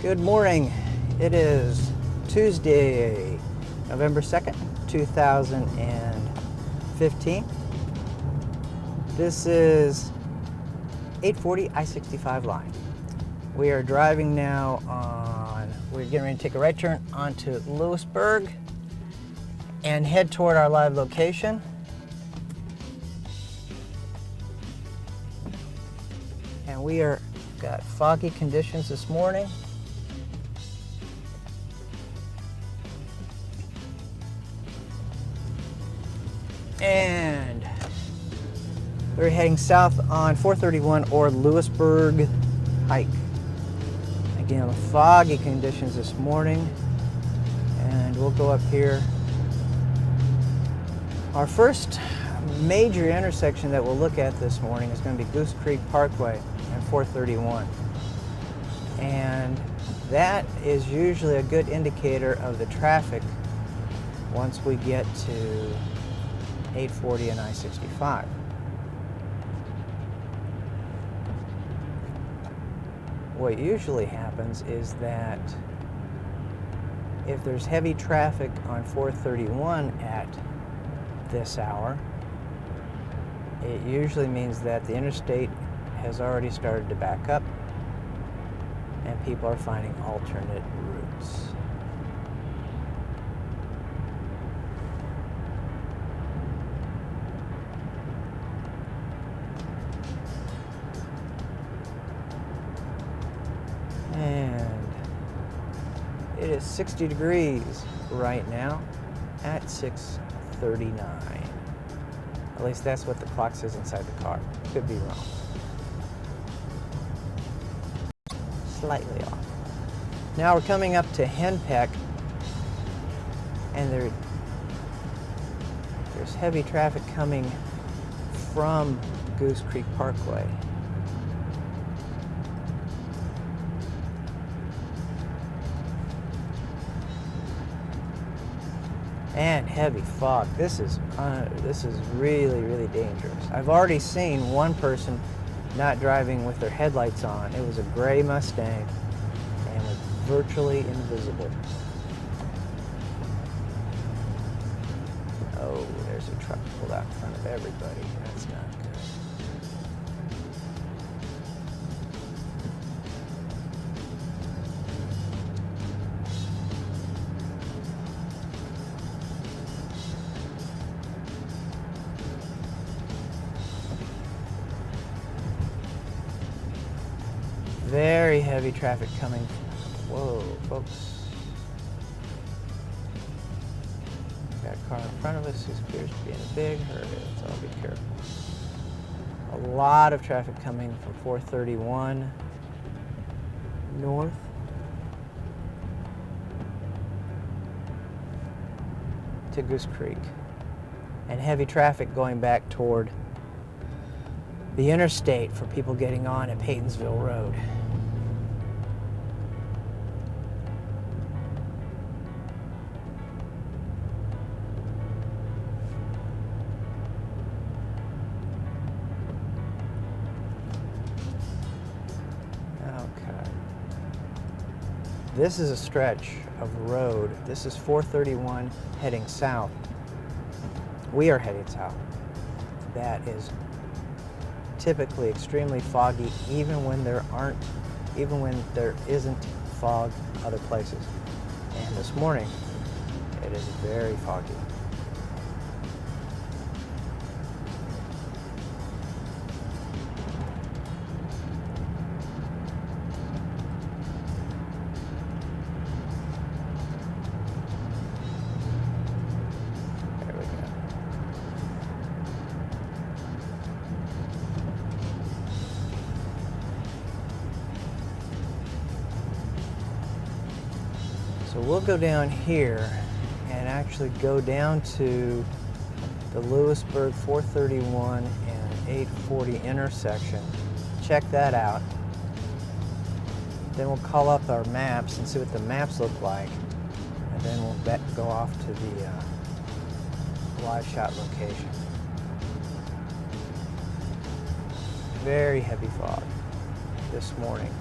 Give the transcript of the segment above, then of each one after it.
Good morning. It is Tuesday, November 2nd, 2015. This is 840 I-65 line. We are driving now we're getting ready to take a right turn onto Lewisburg and head toward our live location. And we got foggy conditions this morning. And we're heading south on 431 or Lewisburg Hike. Again, foggy conditions this morning. And we'll go up here. Our first major intersection that we'll look at this morning is going to be Goose Creek Parkway and 431. And that is usually a good indicator of the traffic once we get to 840 and I-65. What usually happens is that if there's heavy traffic on 431 at this hour, it usually means that the interstate has already started to back up and people are finding alternate routes. And it is 60 degrees right now at 6:39. At least that's what the clock says inside the car. Could be wrong. Slightly off. Now we're coming up to Henpeck, and there's heavy traffic coming from Goose Creek Parkway. And heavy fog. This is really, really dangerous. I've already seen one person not driving with their headlights on. It was a gray Mustang and was virtually invisible. Oh, there's a truck pulled out in front of everybody. That's not good. Very heavy traffic coming. Whoa, folks. Got a car in front of us who appears to be in a big hurry. Let's all be careful. A lot of traffic coming from 431 north. To Goose Creek. And heavy traffic going back toward the interstate for people getting on at Paytonsville Road. Okay. This is a stretch of road. This is 431 heading south. We are heading south. That is typically extremely foggy, even when there isn't fog other places. And this morning, it is very foggy. So we'll go down here and actually go down to the Lewisburg 431 and 840 intersection. Check that out. Then we'll call up our maps and see what the maps look like. And then we'll go off to the live shot location. Very heavy fog this morning.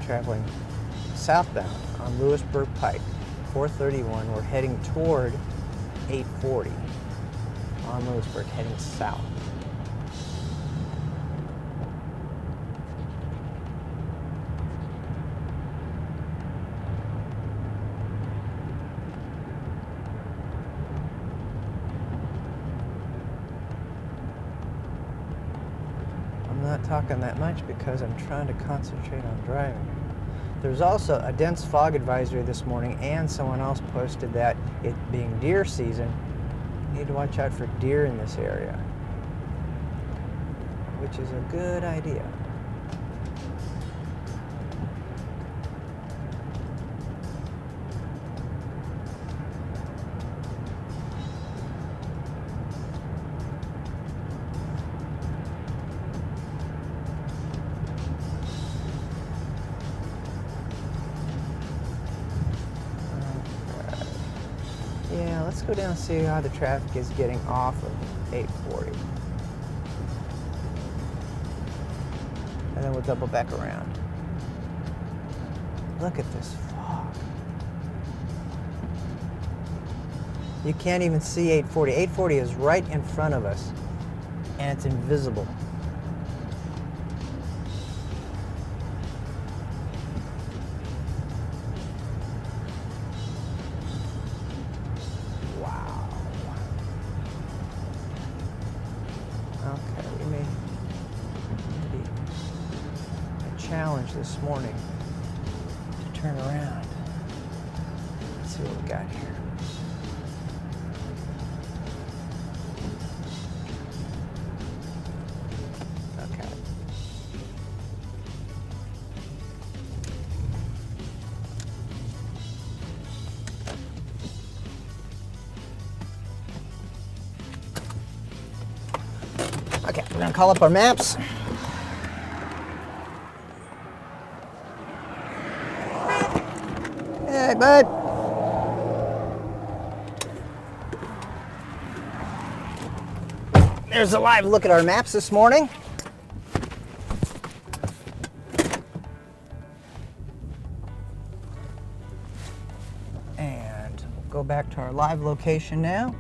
Traveling southbound on Lewisburg Pike, 431. We're heading toward 840 on Lewisburg, heading south. I'm not talking that much because I'm trying to concentrate on driving. There's also a dense fog advisory this morning, and someone else posted that it being deer season, you need to watch out for deer in this area, which is a good idea. Yeah, let's go down and see how the traffic is getting off of 840. And then we'll double back around. Look at this fog. You can't even see 840. 840 is right in front of us, and it's invisible. Okay, we may be a challenge this morning to turn around. Let's see what we got here. Okay, we're gonna call up our maps. Hey, bud. There's a live look at our maps this morning. And we'll go back to our live location now.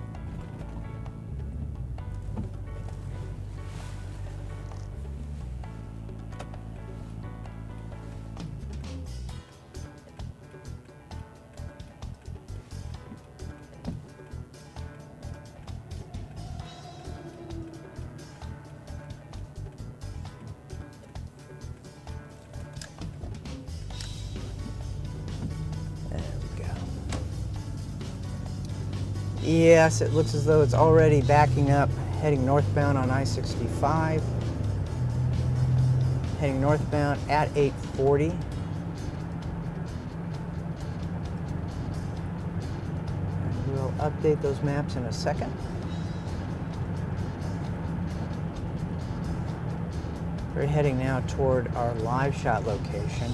Yes, it looks as though it's already backing up, heading northbound on I-65. Heading northbound at 840. And we'll update those maps in a second. We're heading now toward our live shot location.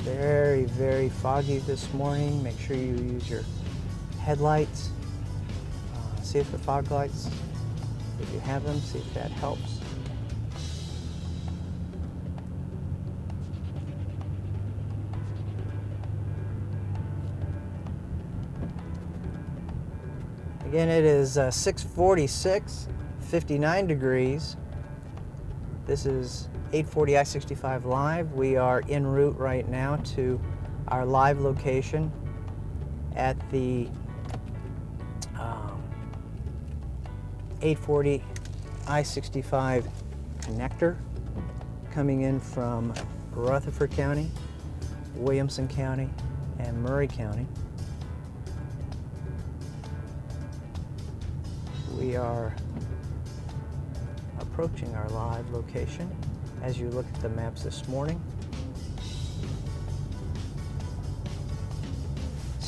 Very, very foggy this morning. Make sure you use your headlights. See if the fog lights, if you have them, see if that helps. Again, it is 6:46, 59 degrees. This is 840 I-65 Live. We are en route right now to our live location at the 840 I-65 connector coming in from Rutherford County, Williamson County, and Murray County. We are approaching our live location as you look at the maps this morning.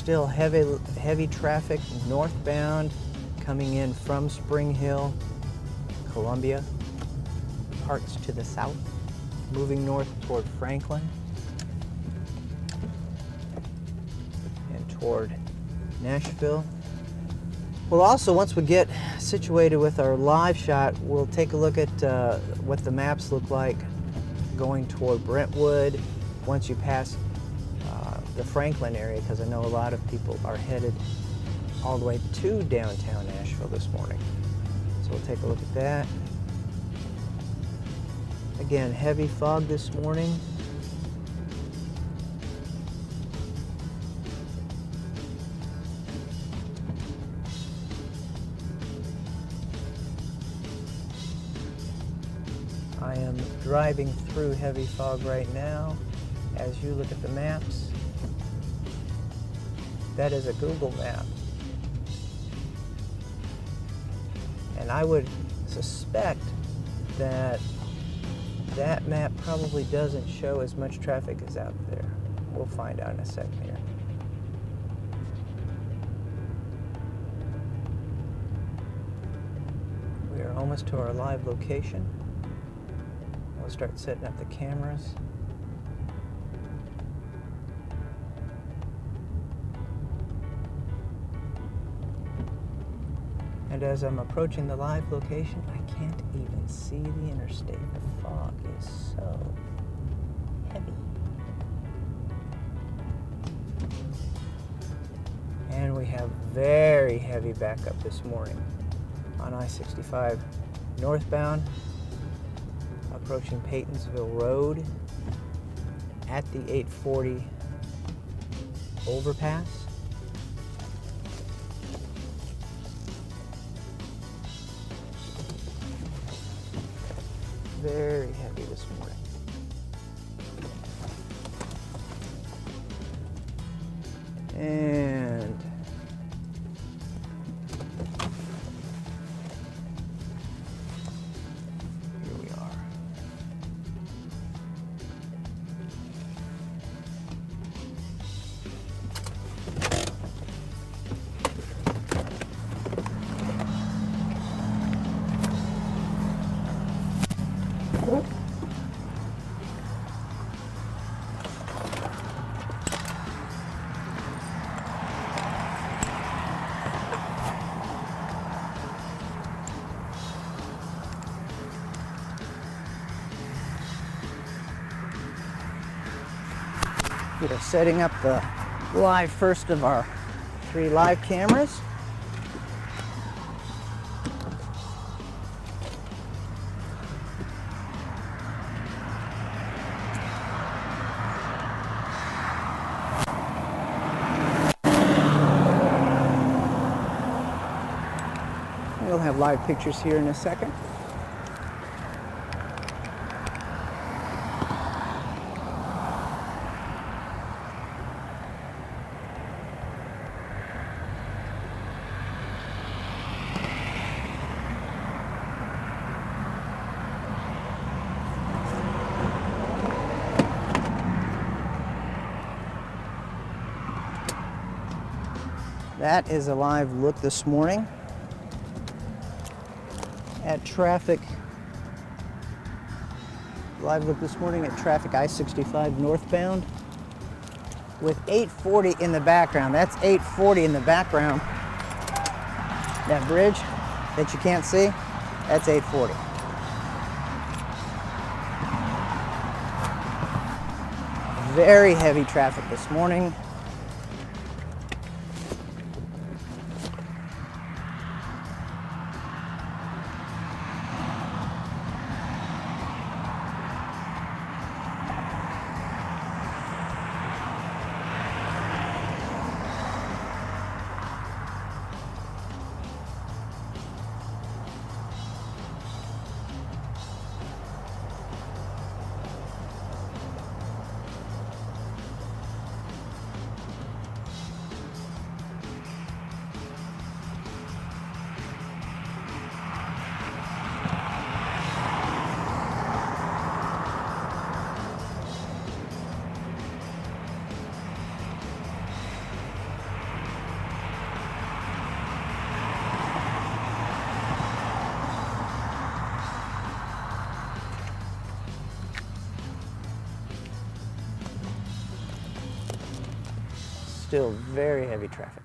Still heavy traffic northbound coming in from Spring Hill, Columbia, parts to the south, moving north toward Franklin and toward Nashville. Well, also, once we get situated with our live shot, we'll take a look at what the maps look like going toward Brentwood once you pass the Franklin area, because I know a lot of people are headed all the way to downtown Nashville this morning. So we'll take a look at that. Again, heavy fog this morning. I am driving through heavy fog right now. As you look at the maps, that is a Google map. And I would suspect that that map probably doesn't show as much traffic as out there. We'll find out in a second here. We are almost to our live location. We'll start setting up the cameras. And as I'm approaching the live location, I can't even see the interstate. The fog is so heavy. And we have very heavy backup this morning on I-65 northbound, approaching Paytonsville Road at the 840 overpass. Very heavy this morning. And here we are. We are setting up the live first of our 3 live cameras. We'll have live pictures here in a second. That is a live look this morning at traffic. Live look this morning at traffic I-65 northbound with 840 in the background. That's 840 in the background. That bridge that you can't see, that's 840. Very heavy traffic this morning. still very heavy traffic.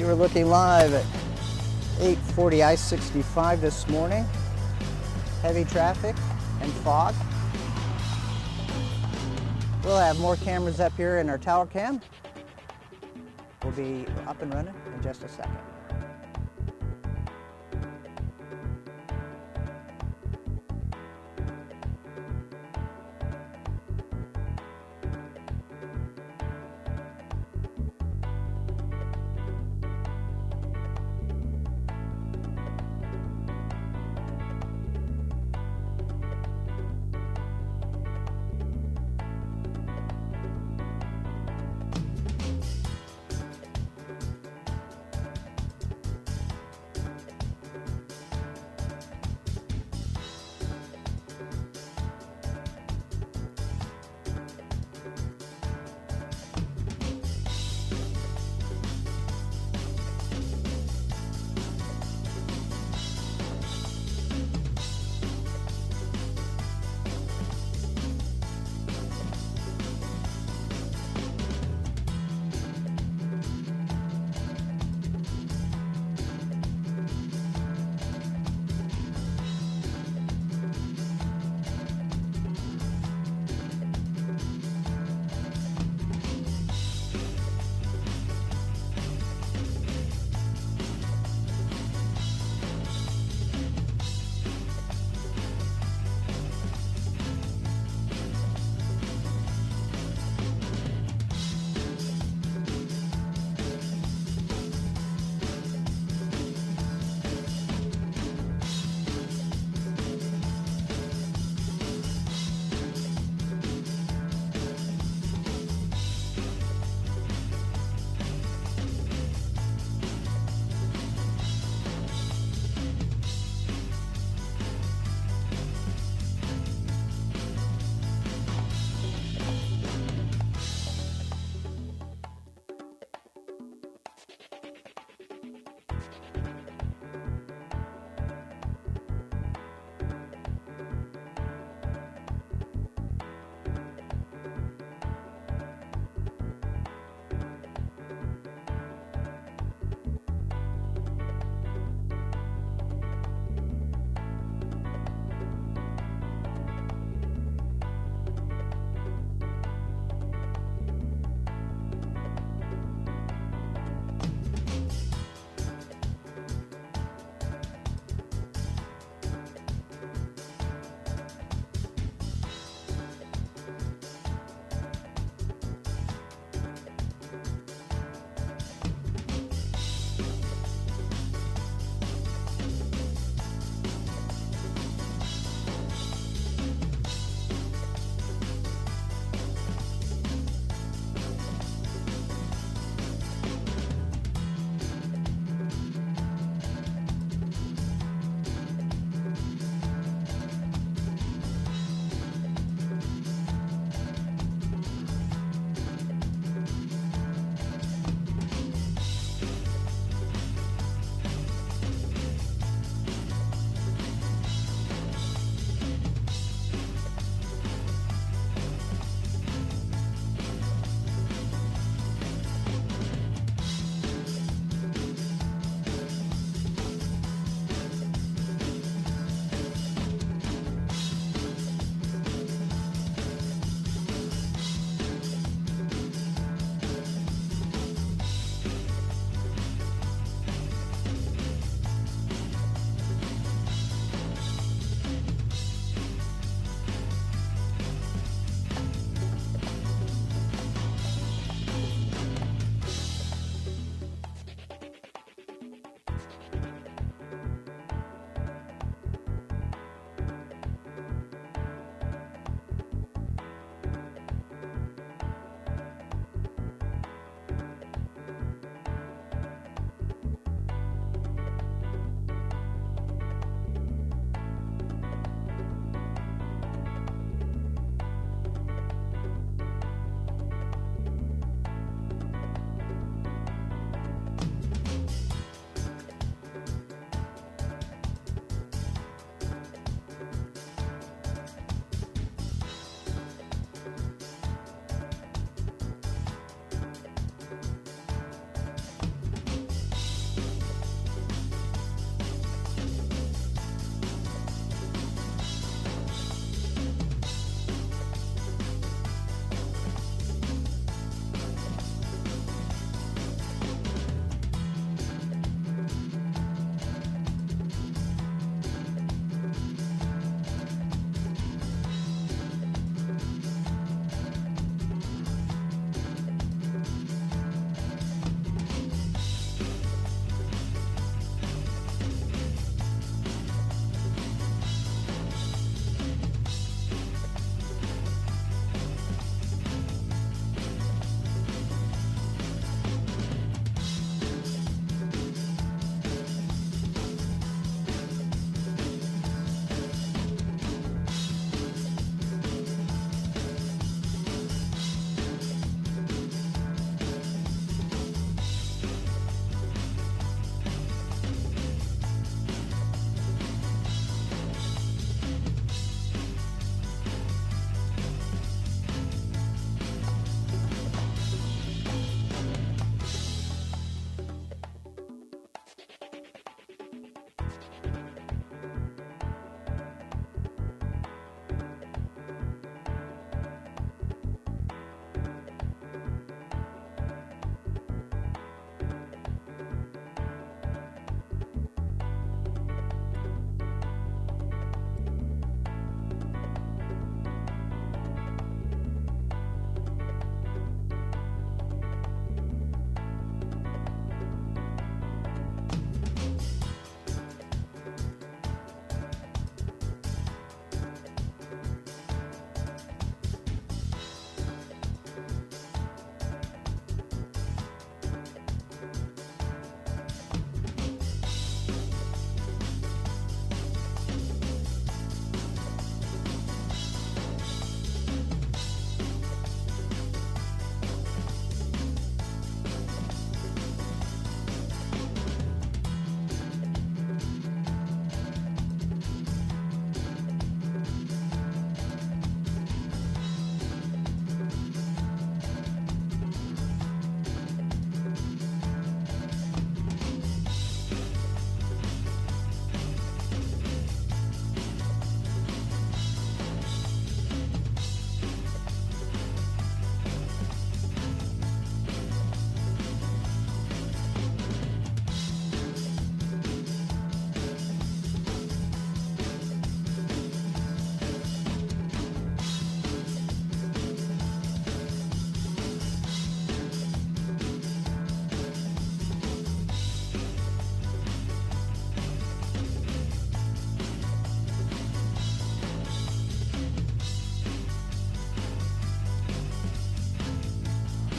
You were looking live at 840 I-65 this morning. Heavy traffic and fog. We'll have more cameras up here in our tower cam. We'll be up and running in just a second.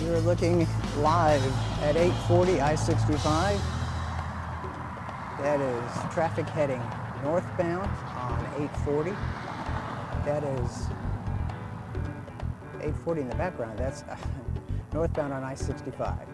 We're looking live at 840 I-65. That is traffic heading northbound on 840. That is 840 in the background. That's northbound on I-65.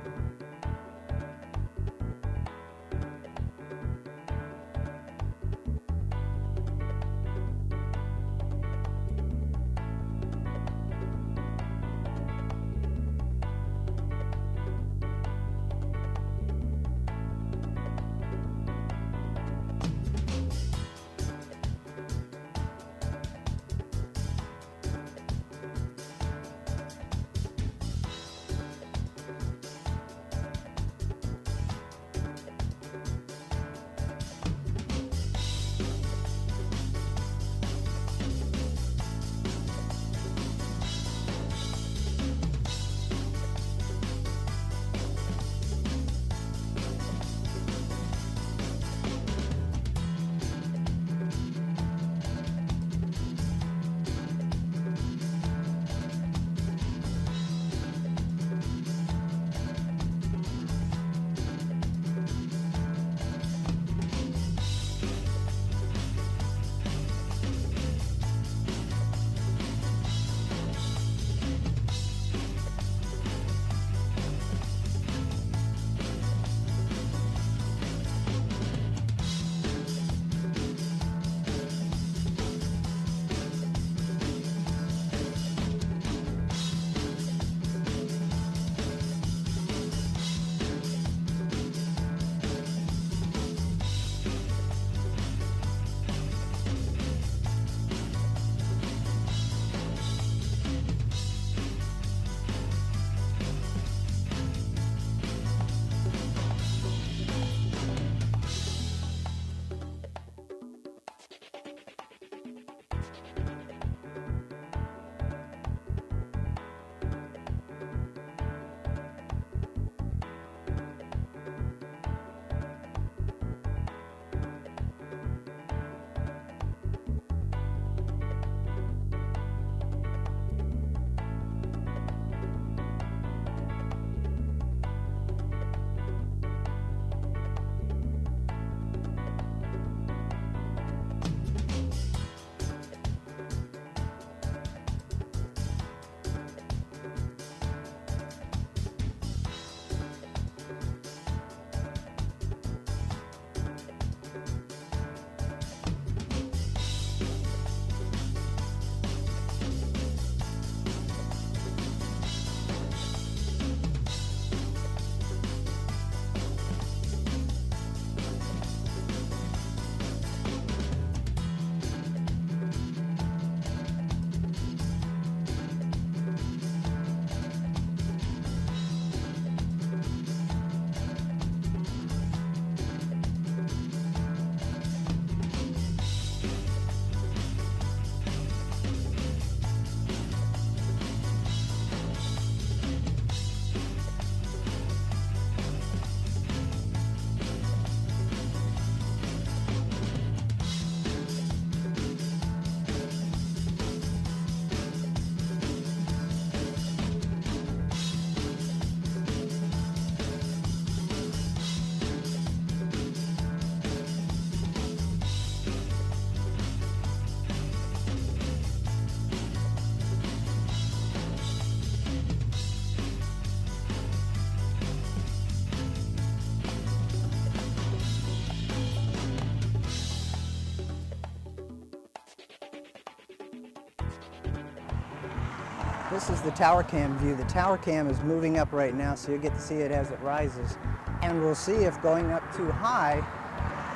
This is the tower cam view. The tower cam is moving up right now, so you'll get to see it as it rises. And we'll see if going up too high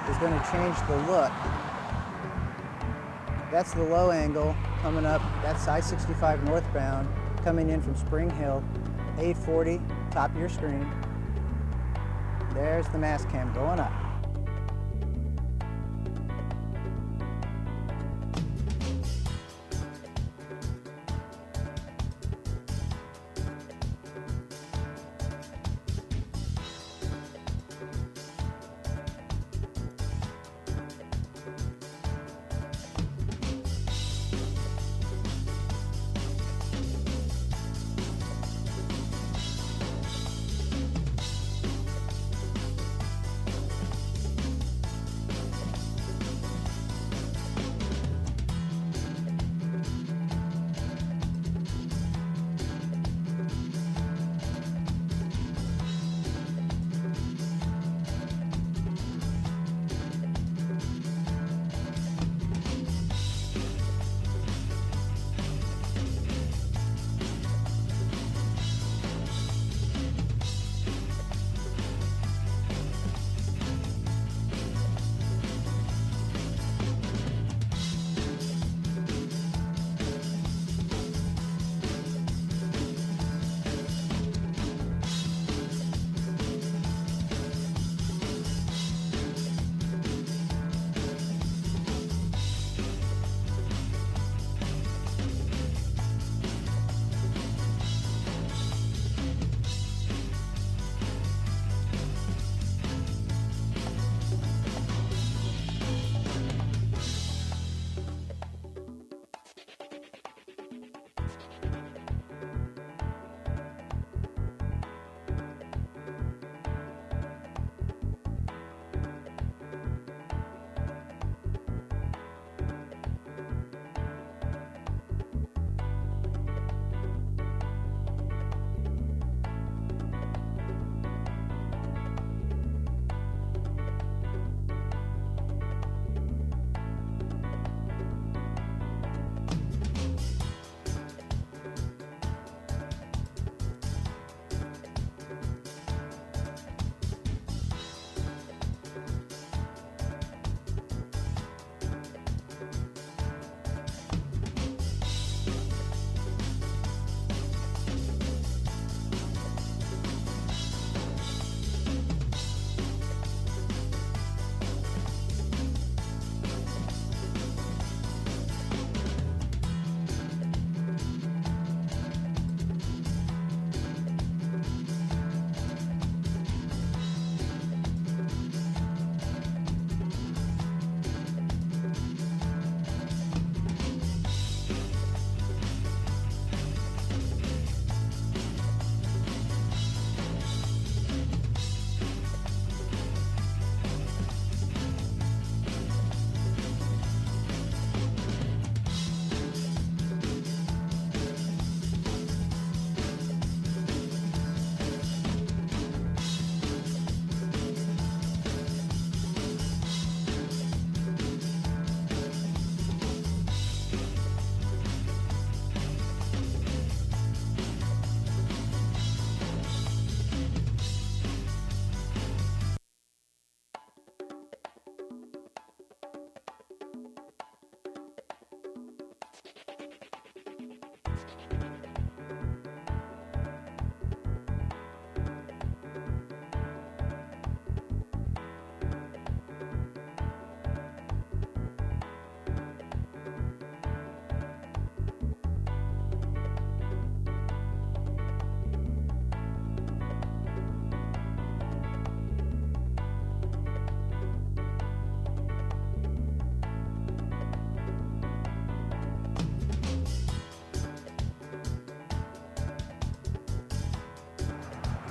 is going to change the look. That's the low angle coming up. That's I-65 northbound coming in from Spring Hill, 840, top of your screen. There's the mass cam going up.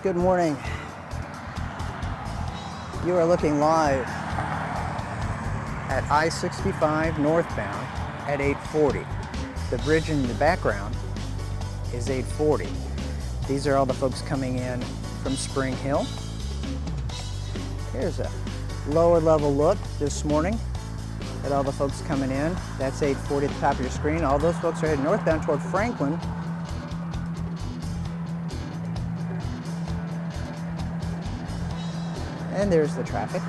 Good morning. You are looking live at I-65 northbound at 840. The bridge in the background is 840. These are all the folks coming in from Spring Hill. Here's a lower level look this morning at all the folks coming in. That's 840 at the top of your screen. All those folks are heading northbound toward Franklin. And there's the traffic.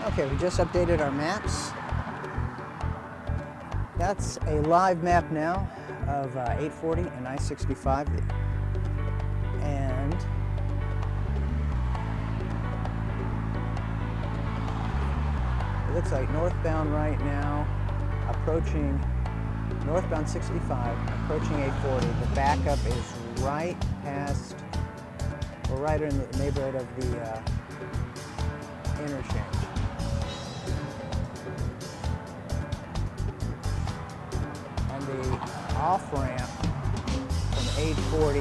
Okay, we just updated our maps. That's a live map now of 840 and I-65. And it looks like northbound right now, approaching northbound 65, approaching 840. The backup is right past, or right in the neighborhood of the interchange. The off-ramp from 840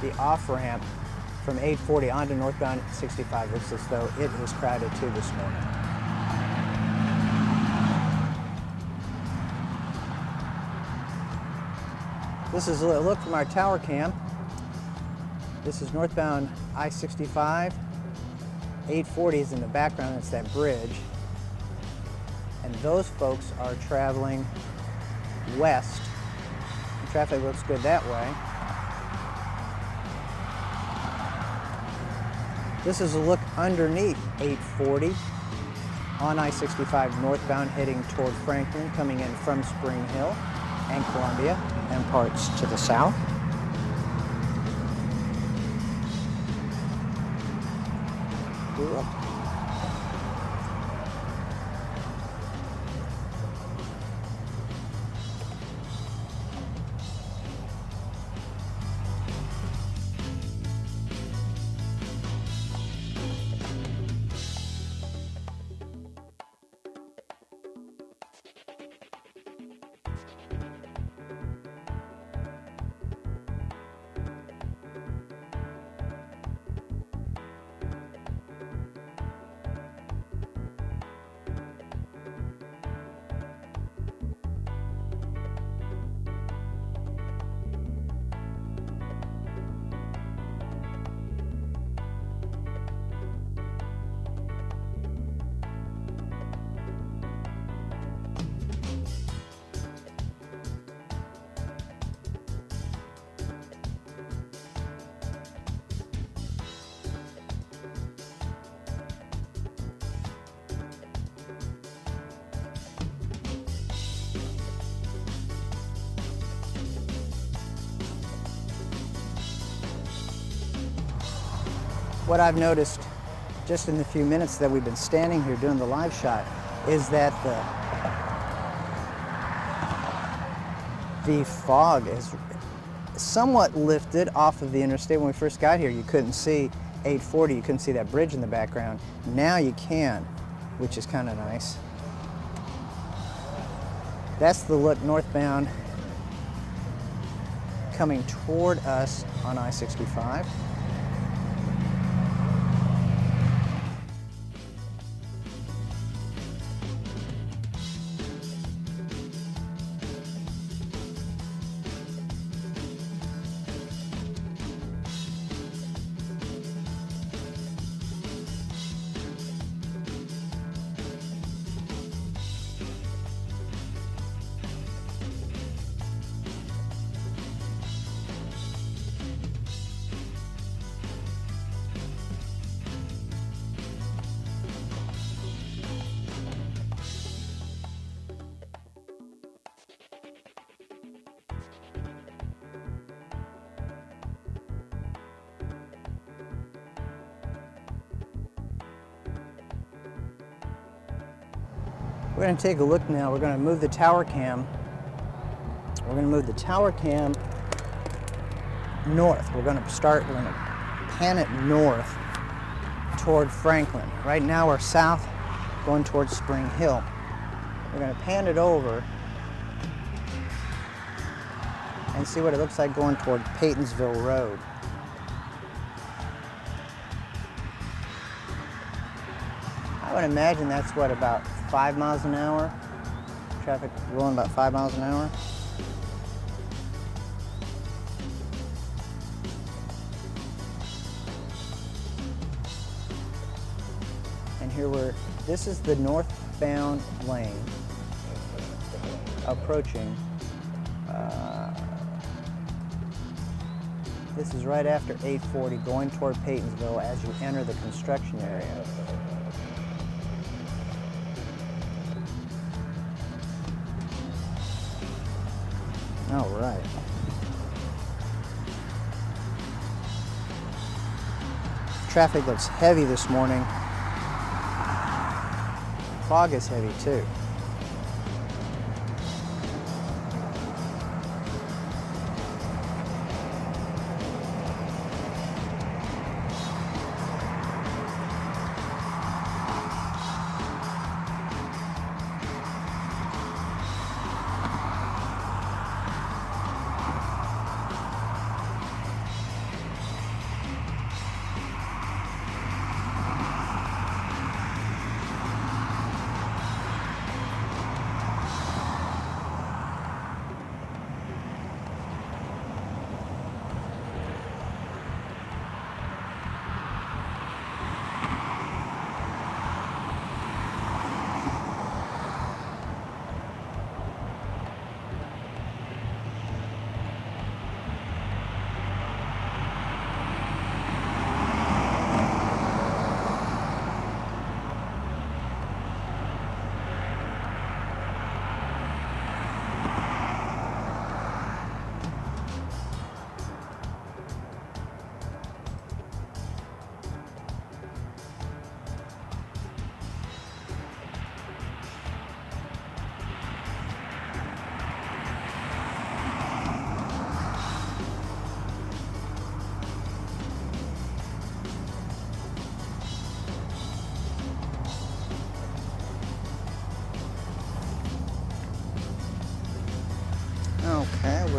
the off-ramp from 840 onto northbound 65 looks as though it was crowded too this morning. This is a look from our tower cam. This is northbound I-65. 840 is in the background, it's that bridge. And those folks are traveling west. The traffic looks good that way. This is a look underneath 840. on I-65 northbound heading toward Franklin, coming in from Spring Hill and Columbia and parts to the south. Cool. What I've noticed just in the few minutes that we've been standing here doing the live shot is that the fog is somewhat lifted off of the interstate. When we first got here, you couldn't see 840, you couldn't see that bridge in the background. Now you can, which is kind of nice. That's the look northbound coming toward us on I-65. We're going to take a look now. We're going to move the tower cam. We're going to move the tower cam north. We're going to pan it north toward Franklin. Right now we're south, going towards Spring Hill. We're going to pan it over and see what it looks like going toward Paytonsville Road. I would imagine that's what, about 5 miles an hour? Traffic rolling about 5 miles an hour. And here this is the northbound lane approaching. This is right after 840 going toward Paytonsville as you enter the construction area. All right. Traffic looks heavy this morning. Fog is heavy too.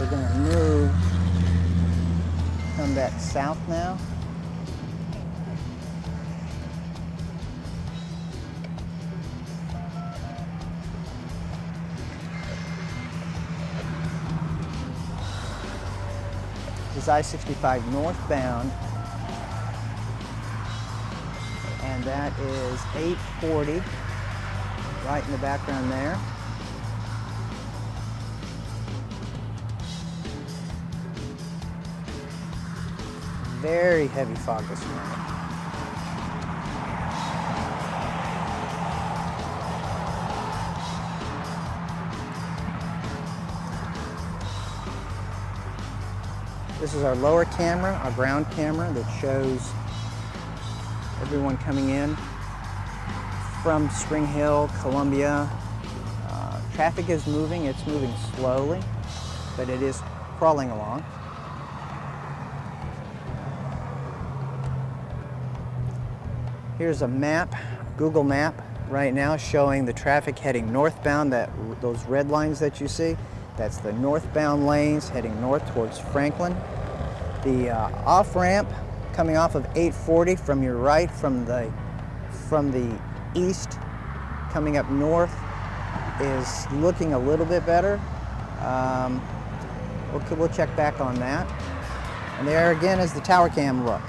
we're going to move, come back south now. This is I-65 northbound, and that is 840 right in the background there. Very heavy fog this morning. This is our lower camera, our ground camera that shows everyone coming in from Spring Hill, Columbia. Traffic is moving. It's moving slowly, but it is crawling along. Here's a map, Google map right now showing the traffic heading northbound, those red lines that you see. That's the northbound lanes heading north towards Franklin. The off-ramp coming off of 840 from your right, from the east coming up north, is looking a little bit better. We'll check back on that. And there again is the tower cam look.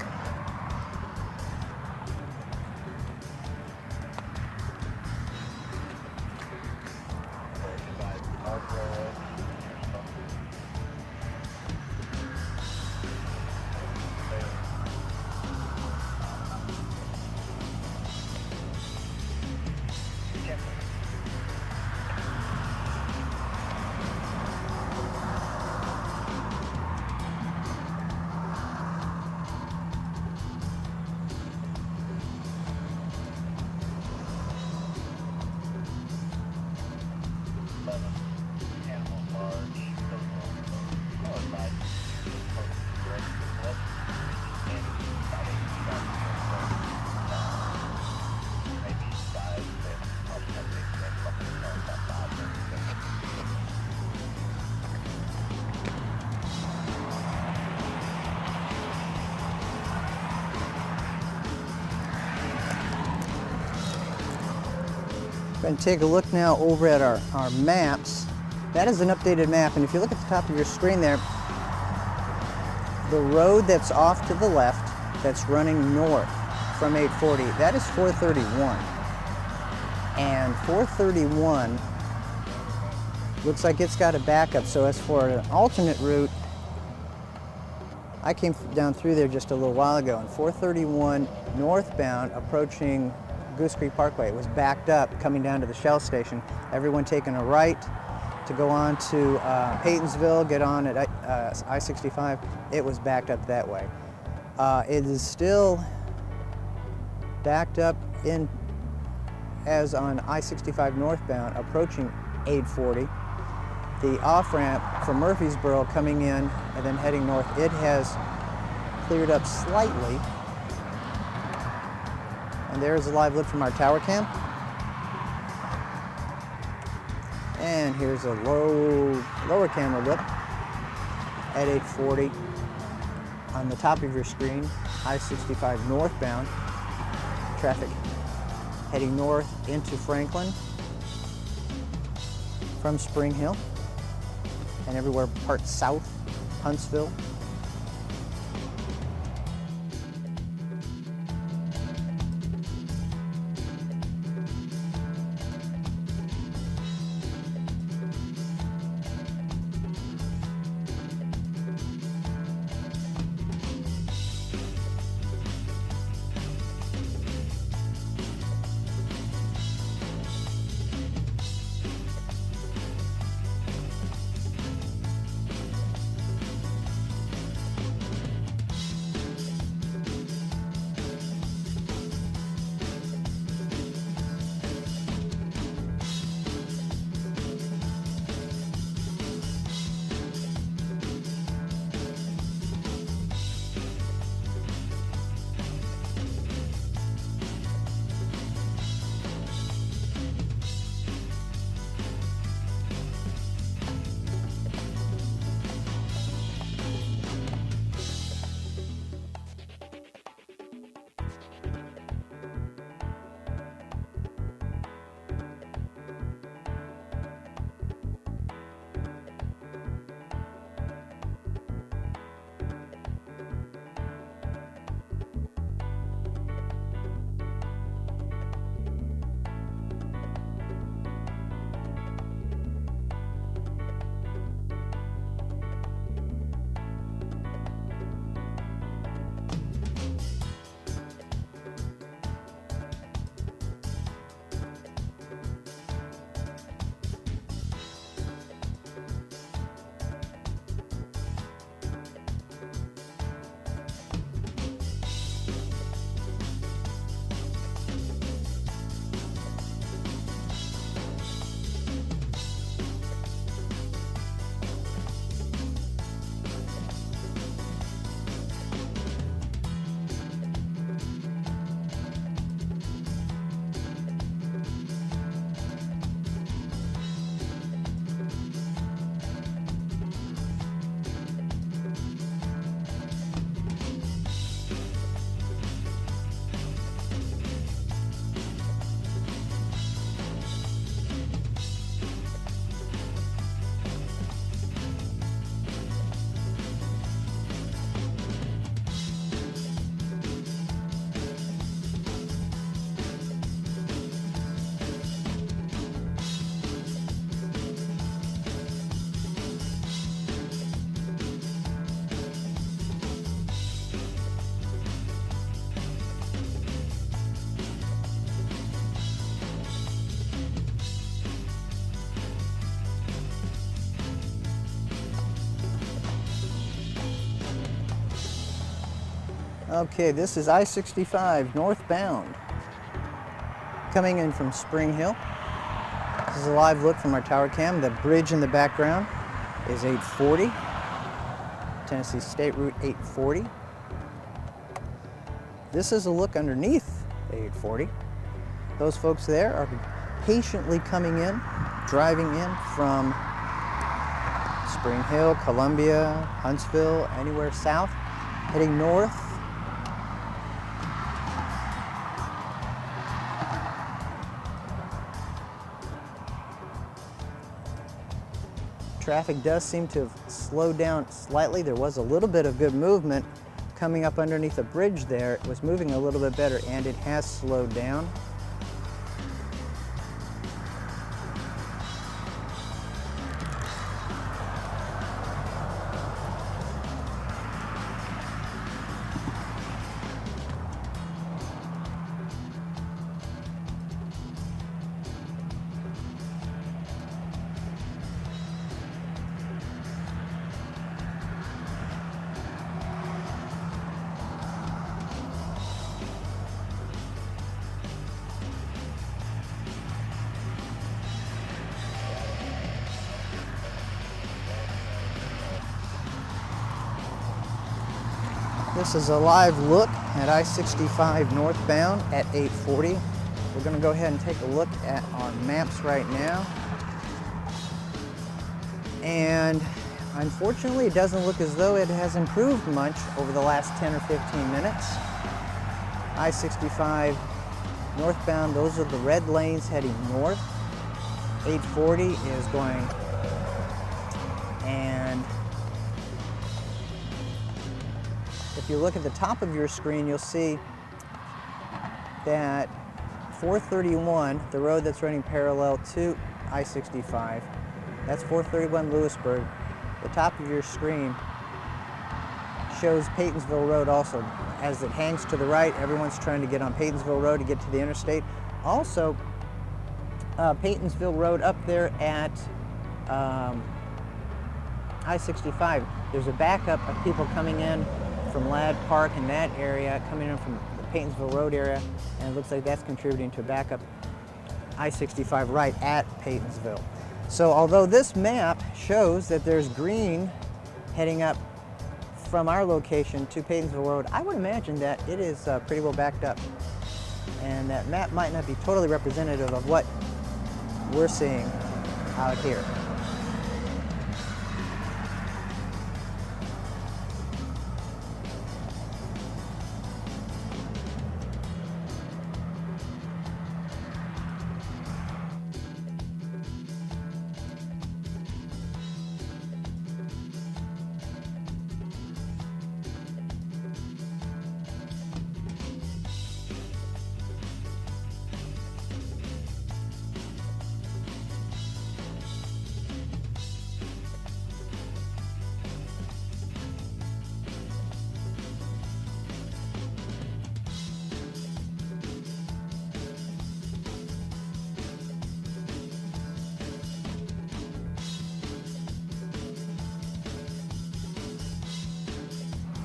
Going to take a look now over at our maps. That is an updated map, and if you look at the top of your screen there, the road that's off to the left, that's running north from 840, that is 431. And 431 looks like it's got a backup, so as for an alternate route, I came down through there just a little while ago, and 431 northbound approaching Goose Creek Parkway, it was backed up coming down to the Shell station. Everyone taking a right to go on to Paytonsville, get on at I-65. It was backed up that way. It is still backed up in as on I-65 northbound approaching 840. The off-ramp from Murfreesboro coming in and then heading north, it has cleared up slightly. And there's a live look from our tower cam. And here's a lower camera look at 840 on the top of your screen. I-65 northbound traffic heading north into Franklin from Spring Hill and everywhere part south, Huntsville. Okay, this is I-65 northbound, coming in from Spring Hill. This is a live look from our tower cam. The bridge in the background is 840, Tennessee State Route 840. This is a look underneath 840. Those folks there are patiently coming in, driving in from Spring Hill, Columbia, Huntsville, anywhere south, heading north. Traffic does seem to have slowed down slightly. There was a little bit of good movement coming up underneath the bridge there. It was moving a little bit better, and it has slowed down. This is a live look at I-65 northbound at 840. We're going to go ahead and take a look at our maps right now. And unfortunately, it doesn't look as though it has improved much over the last 10 or 15 minutes. I-65 northbound, those are the red lanes heading north. 840 is going, and if you look at the top of your screen, you'll see that 431, the road that's running parallel to I-65, that's 431 Lewisburg. The top of your screen shows Paytonsville Road also. As it hangs to the right, everyone's trying to get on Paytonsville Road to get to the interstate. Also, Paytonsville Road up there at I-65, there's a backup of people coming in from Ladd Park in that area, coming in from the Paytonsville Road area, and it looks like that's contributing to backup I-65 right at Paytonsville. So although this map shows that there's green heading up from our location to Paytonsville Road, I would imagine that it is pretty well backed up. And that map might not be totally representative of what we're seeing out here.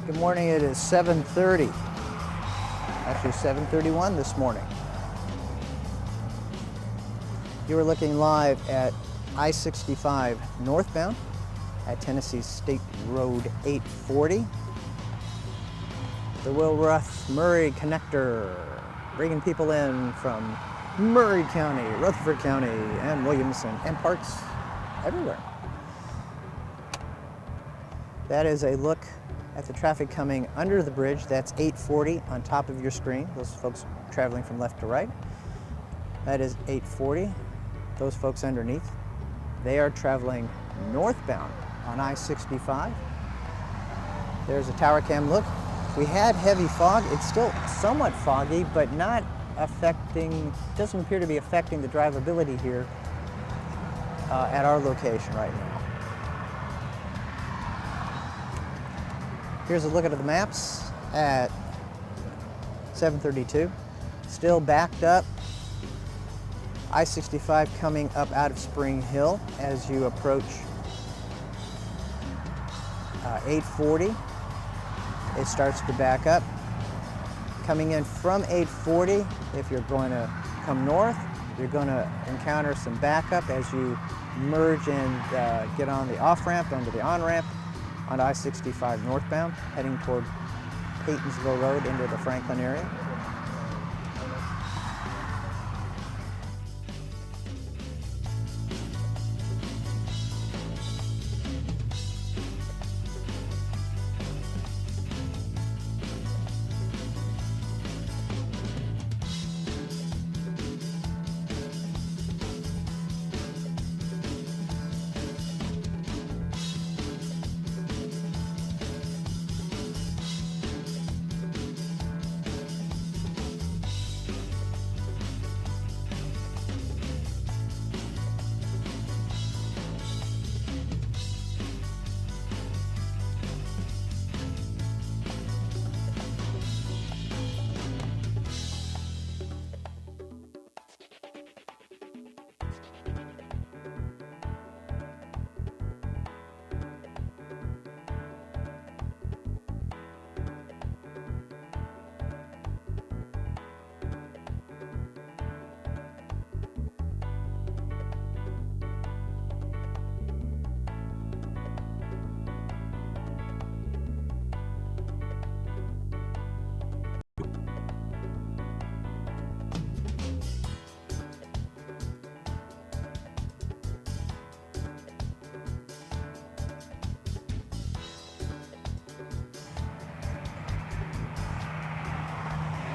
Good morning, it is 7:30, actually 7:31 this morning. You are looking live at I-65 northbound at Tennessee State Road 840. The Will Ruth Murray connector, bringing people in from Murray County, Rutherford County, and Williamson, and parts everywhere. That is a look at the traffic coming under the bridge. That's 840 on top of your screen. Those folks traveling from left to right. That is 840. Those folks underneath, they are traveling northbound on I-65. There's a tower cam look. We had heavy fog. It's still somewhat foggy, but not affecting, doesn't appear to be affecting the drivability here at our location right now. Here's a look at the maps at 7:32. Still backed up. I-65 coming up out of Spring Hill as you approach 840. It starts to back up. Coming in from 840, if you're going to come north, you're going to encounter some backup as you merge and get on the off-ramp onto the on-ramp on I-65 northbound, heading toward Paytonsville Road into the Franklin area.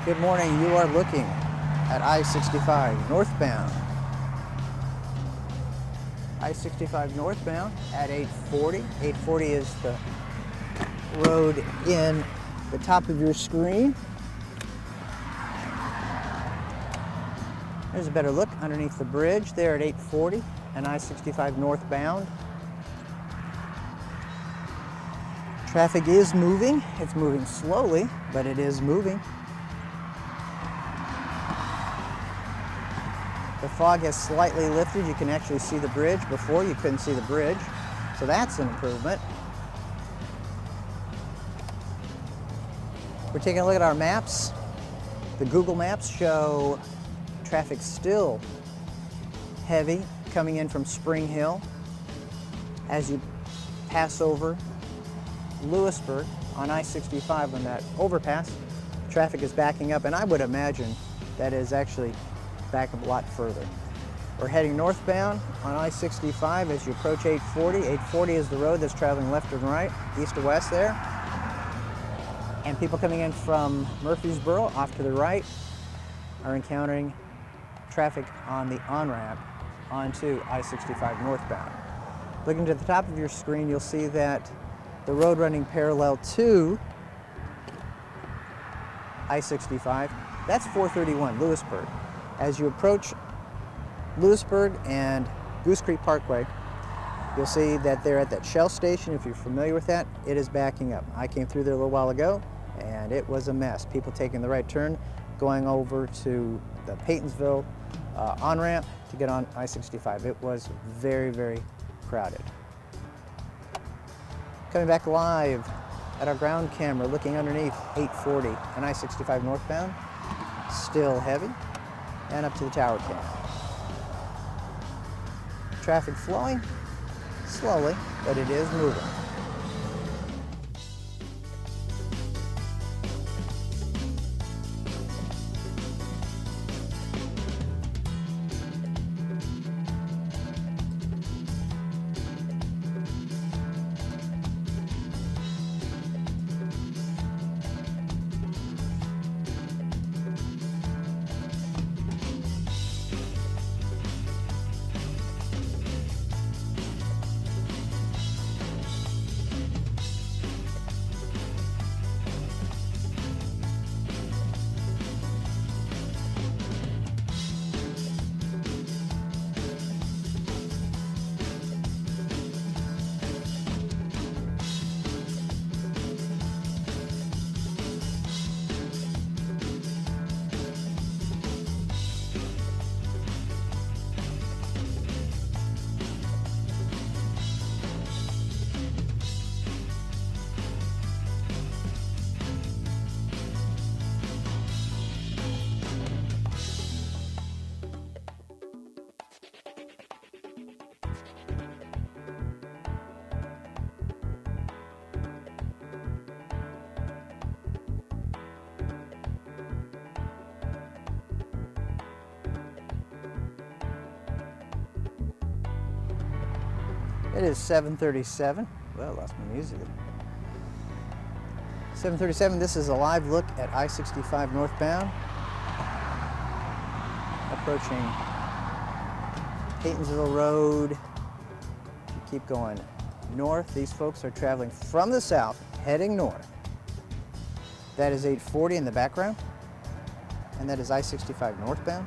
Good morning, you are looking at I-65 northbound. I-65 northbound at 840. 840 is the road in the top of your screen. There's a better look underneath the bridge there at 840 and I-65 northbound. Traffic is moving. It's moving slowly, but it is moving. The fog has slightly lifted. You can actually see the bridge. Before you couldn't see the bridge, so that's an improvement. We're taking a look at our maps. The Google Maps show traffic still heavy coming in from Spring Hill. As you pass over Lewisburg on I-65 on that overpass, traffic is backing up, and I would imagine that is actually back up a lot further. We're heading northbound on I-65 as you approach 840. 840 is the road that's traveling left and right, east to west there. And people coming in from Murfreesboro off to the right are encountering traffic on the on-ramp onto I-65 northbound. Looking to the top of your screen, you'll see that the road running parallel to I-65, that's 431 Lewisburg. As you approach Lewisburg and Goose Creek Parkway, you'll see that they're at that Shell station. If you're familiar with that, it is backing up. I came through there a little while ago, and it was a mess. People taking the right turn, going over to the Paytonsville on-ramp to get on I-65. It was very, very crowded. Coming back live at our ground camera, looking underneath 840 and I-65 northbound, still heavy, and up to the tower cam. Traffic flowing slowly, but it is moving. It is 7:37. Well, I lost my music. 7:37. This is a live look at I-65 northbound. Approaching Haytonsville Road. If you keep going north, these folks are traveling from the south, heading north. That is 840 in the background, and that is I-65 northbound.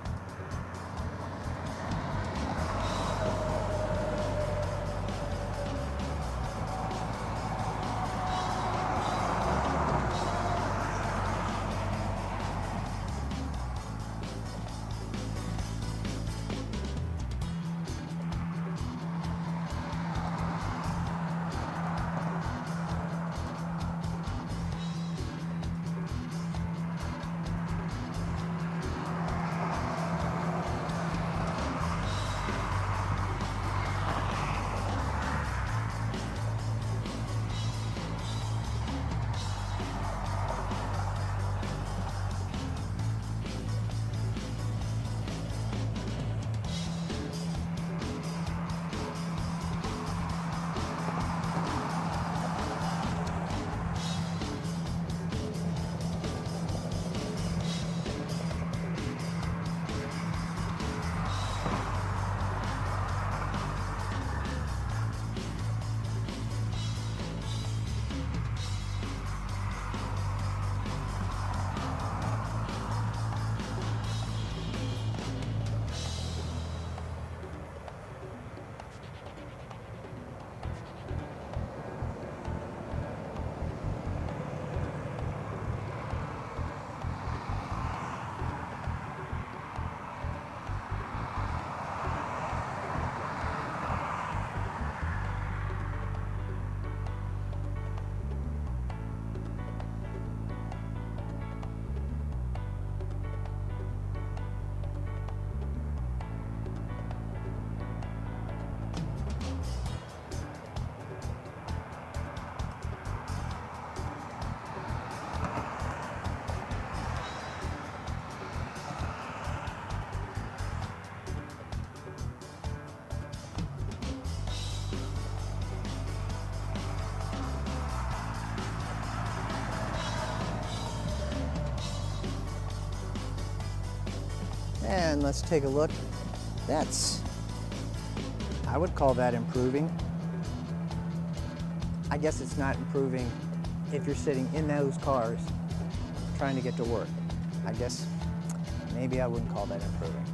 And let's take a look. I would call that improving. I guess it's not improving if you're sitting in those cars trying to get to work. I guess maybe I wouldn't call that improving.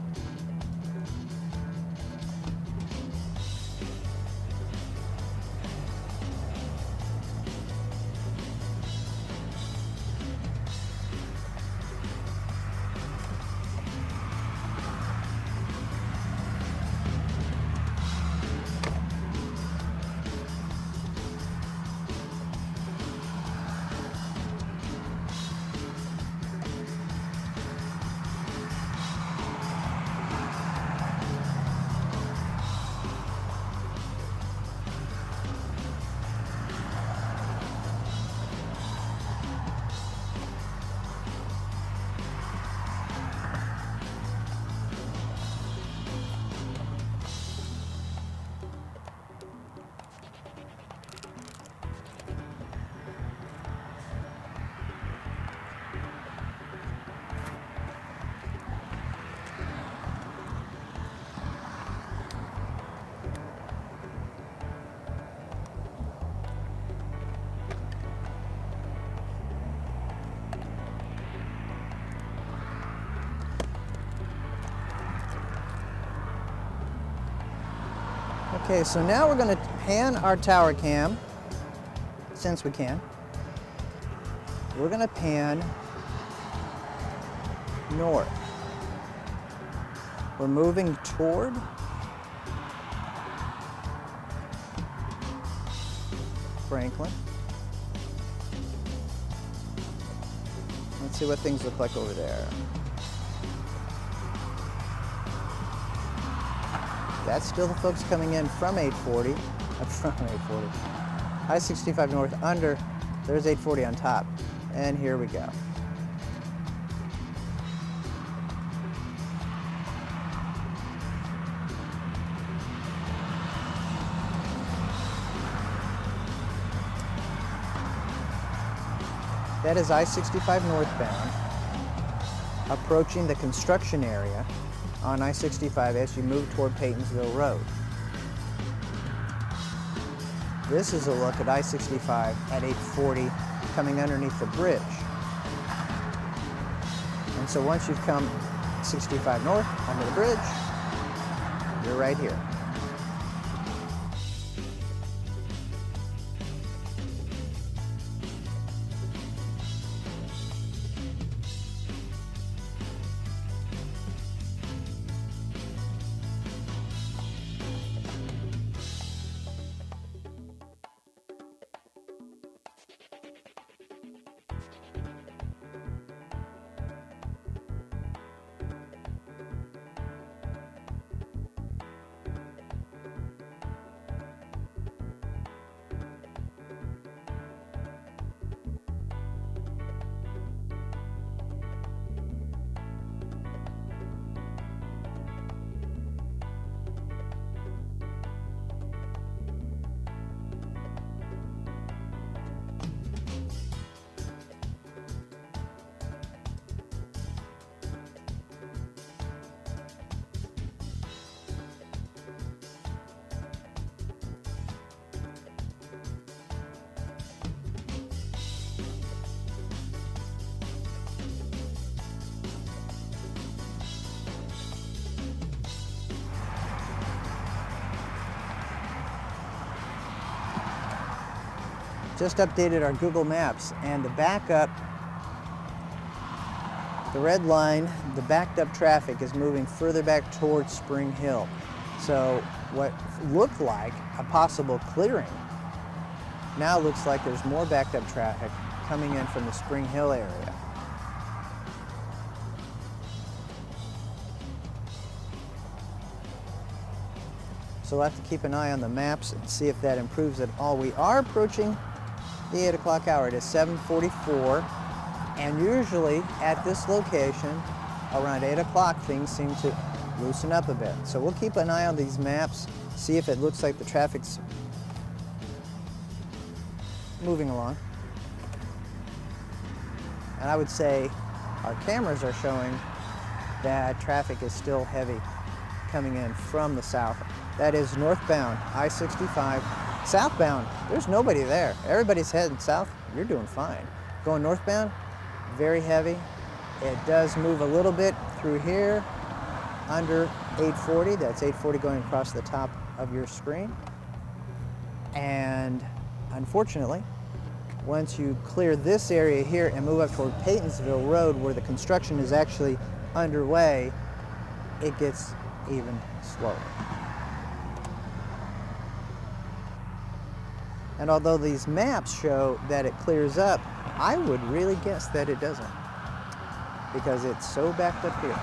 Okay, so now we're going to pan our tower cam, since we can. We're going to pan north. We're moving toward Franklin. Let's see what things look like over there. That's still the folks coming in from 840, from 840. I-65 north under, there's 840 on top. And here we go. That is I-65 northbound, approaching the construction area on I-65 as you move toward Paytonsville Road. This is a look at I-65 at 840 coming underneath the bridge. And so once you've come 65 north under the bridge, you're right here. Just updated our Google Maps, and the backup, the red line, the backed up traffic is moving further back towards Spring Hill. So what looked like a possible clearing now looks like there's more backed up traffic coming in from the Spring Hill area. So we'll have to keep an eye on the maps and see if that improves at all. We are approaching the 8 o'clock hour. It is 7:44, and usually at this location around 8 o'clock things seem to loosen up a bit. So we'll keep an eye on these maps, see if it looks like the traffic's moving along. And I would say our cameras are showing that traffic is still heavy coming in from the south. That is northbound I-65. Southbound, there's nobody there. Everybody's heading south. You're doing fine. Going northbound, very heavy. It does move a little bit through here under 840. That's 840 going across the top of your screen. And unfortunately, once you clear this area here and move up toward Paytonsville Road, where the construction is actually underway, it gets even slower. And although these maps show that it clears up, I would really guess that it doesn't, because it's so backed up here.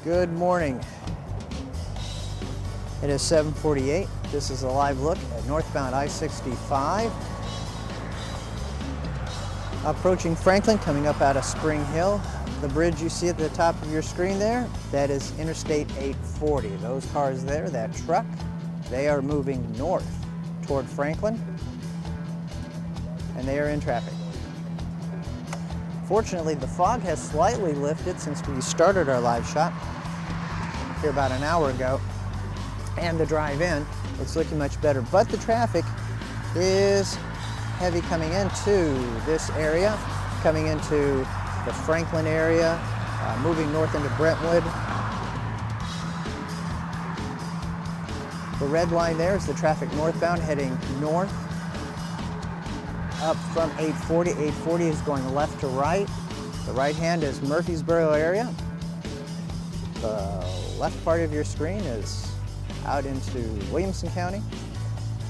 Good morning. It is 7:48. This is a live look at northbound I-65. Approaching Franklin, coming up out of Spring Hill. The bridge you see at the top of your screen there, that is Interstate 840. Those cars there, that truck, they are moving north toward Franklin, and they are in traffic. Fortunately, the fog has slightly lifted since we started our live shot here about an hour ago, and the drive in, it's looking much better. But the traffic is heavy coming into this area, coming into the Franklin area, moving north into Brentwood. The red line there is the traffic northbound heading north up from 840. 840 is going left to right. The right hand is Murfreesboro area. The left part of your screen is out into Williamson County.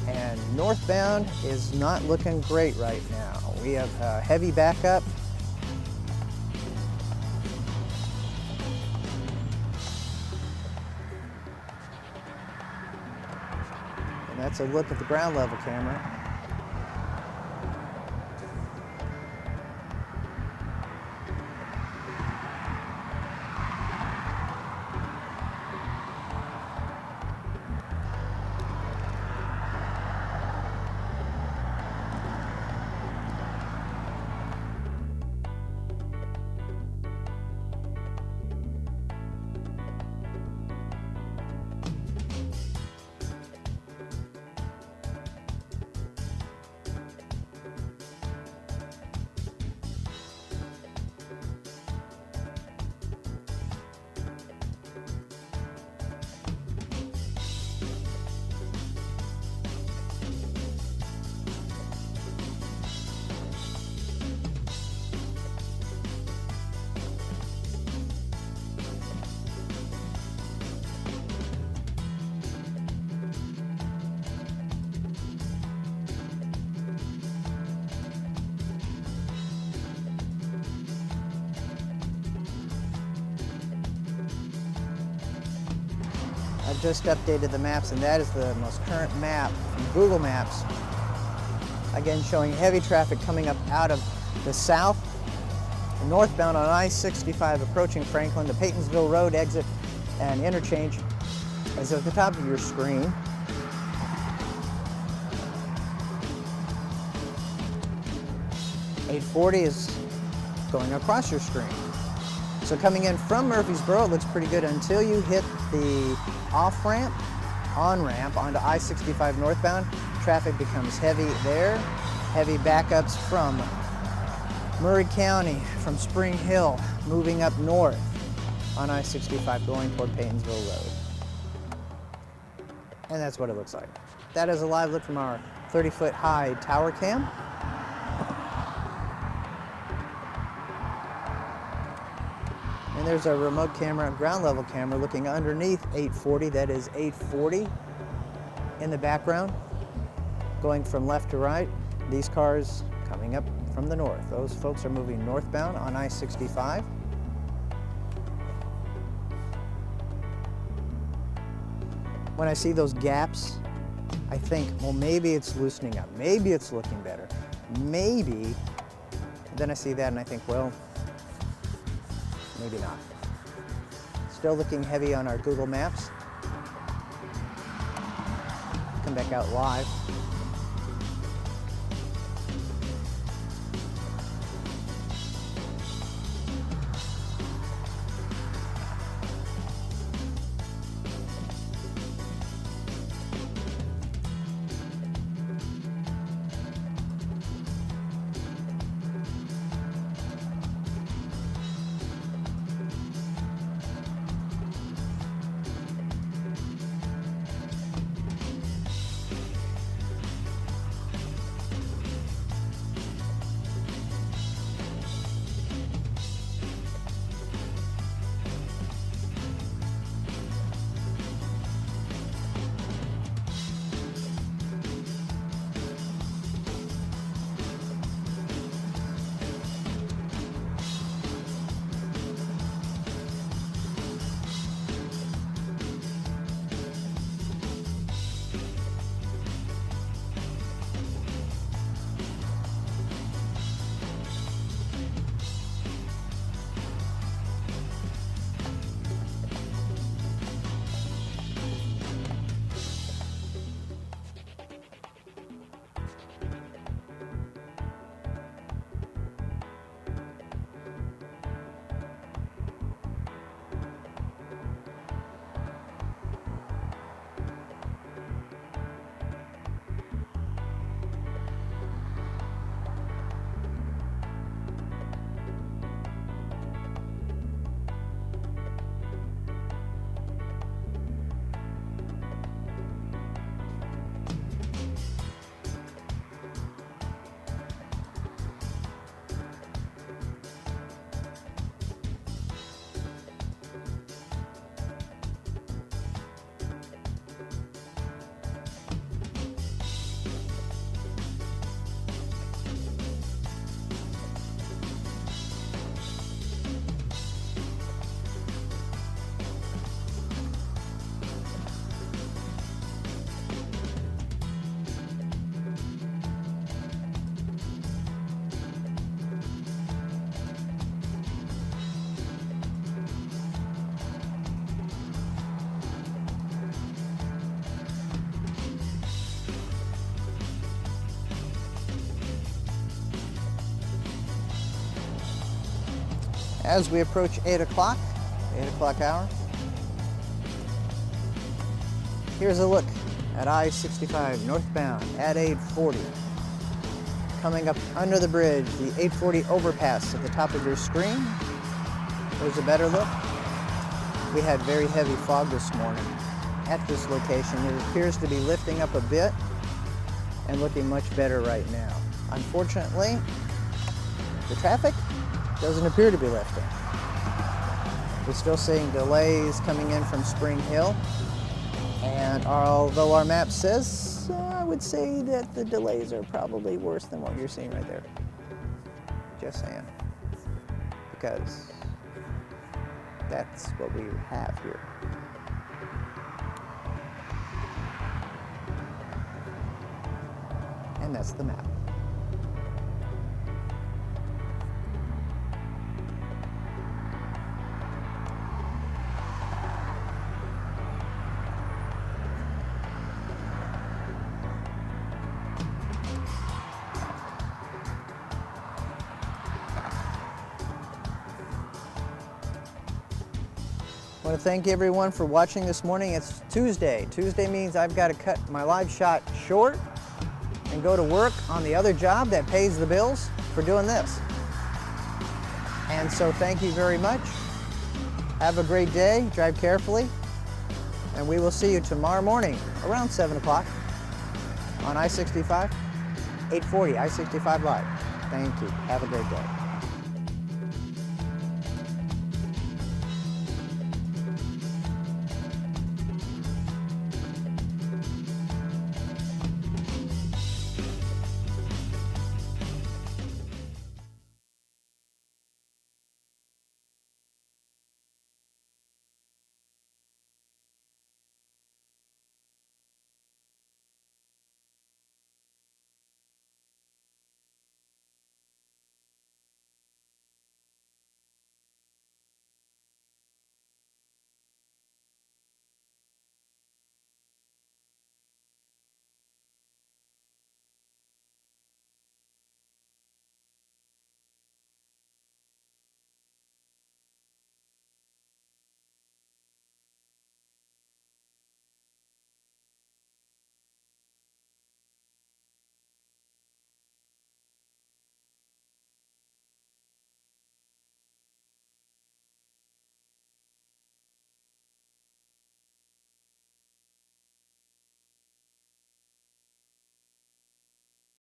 And northbound is not looking great right now. We have a heavy backup. And that's a look at the ground level camera. I've just updated the maps, and that is the most current map from Google Maps. Again, showing heavy traffic coming up out of the south, northbound on I-65 approaching Franklin. The Paytonsville Road exit and interchange is at the top of your screen. .840 is going across your screen. So coming in from Murfreesboro, it looks pretty good until you hit the off-ramp, on-ramp onto I-65 northbound. Traffic becomes heavy there. Heavy backups from Murray County, from Spring Hill, moving up north on I-65 going toward Paytonsville Road. And that's what it looks like. That is a live look from our 30-foot high tower cam. And there's our remote camera, ground level camera looking underneath 840. That is 840 in the background, going from left to right. These cars coming up from the north. Those folks are moving northbound on I-65. When I see those gaps, I think, well, maybe it's loosening up. Maybe it's looking better. Maybe. Then I see that and I think, well, maybe not. Still looking heavy on our Google Maps. Come back out live. As we approach 8 o'clock hour, here's a look at I-65 northbound at 840. Coming up under the bridge, the 840 overpass at the top of your screen. There's a better look. We had very heavy fog this morning at this location. It appears to be lifting up a bit and looking much better right now. Unfortunately, the traffic doesn't appear to be lifting. We're still seeing delays coming in from Spring Hill. And although our map says, I would say that the delays are probably worse than what you're seeing right there. Just saying. Because that's what we have here. And that's the map. I want to thank everyone for watching this morning. It's Tuesday. Tuesday means I've got to cut my live shot short and go to work on the other job that pays the bills for doing this. And so thank you very much. Have a great day. Drive carefully. And we will see you tomorrow morning around 7 o'clock on I-65, 840 I-65 Live. Thank you. Have a great day.